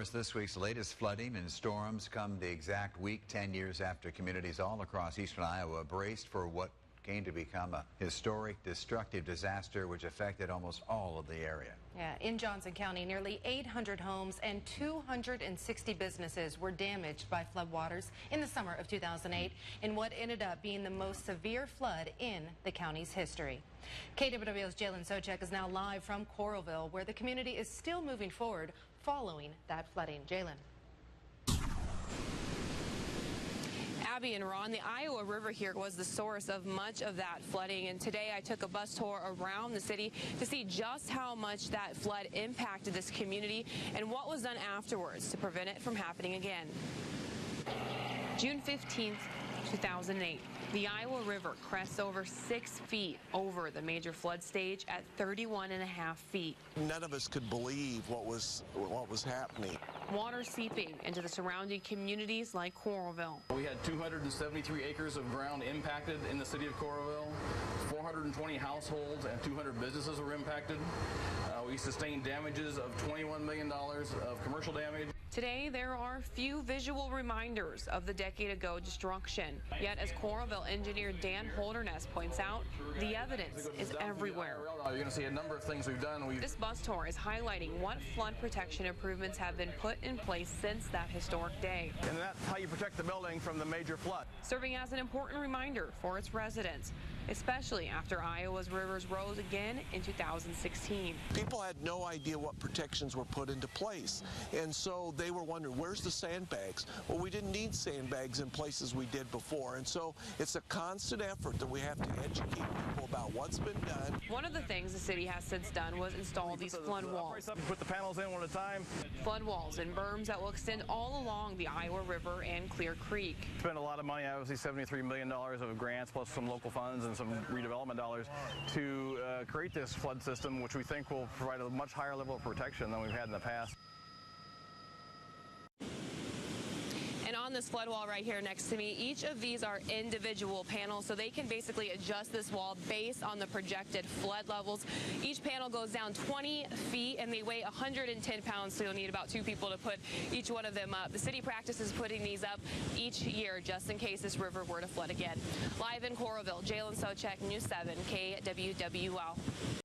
course, this week's latest flooding and storms come the exact week 10 years after communities all across eastern Iowa braced for what came to become a historic, destructive disaster which affected almost all of the area. Yeah, in Johnson County, nearly 800 homes and 260 businesses were damaged by floodwaters in the summer of 2008 in what ended up being the most severe flood in the county's history. KWW's Jalen Sochek is now live from Coralville, where the community is still moving forward following that flooding. Jalen. Abby and Ron, the Iowa River here was the source of much of that flooding, and today I took a bus tour around the city to see just how much that flood impacted this community and what was done afterwards to prevent it from happening again. June 15th, 2008. The Iowa River crests over 6 feet over the major flood stage at 31.5 feet. None of us could believe what was happening. Water seeping into the surrounding communities like Coralville. We had 273 acres of ground impacted in the city of Coralville. 420 households and 200 businesses were impacted. We sustained damages of $21 million of commercial damage. Today, there are few visual reminders of the decade-ago destruction. Yet, as Coralville engineer Dan Holderness points out, the evidence is everywhere. You're going to see a number of things we've done. This bus tour is highlighting what flood protection improvements have been put in place since that historic day. And that's how you protect the building from the major flood. Serving as an important reminder for its residents, especially after Iowa's rivers rose again in 2016. People had no idea what protections were put into place, and so they were wondering, where's the sandbags? Well, we didn't need sandbags in places we did before, and so it's a constant effort that we have to educate people about what's been done. One of the things the city has since done was install these flood walls. Put the panels in one at a time. Flood walls and berms that will extend all along the Iowa River and Clear Creek. Spent a lot of money, obviously $73 million of grants plus some local funds and some redevelopment dollars to create this flood system, which we think will provide a much higher level of protection than we've had in the past. And on this flood wall right here next to me, each of these are individual panels, so they can basically adjust this wall based on the projected flood levels. Each panel goes down 20 feet, and they weigh 110 pounds, so you'll need about 2 people to put each one of them up. The city practices putting these up each year just in case this river were to flood again. Live in Coralville, Jalen Sochek, News 7, KWWL.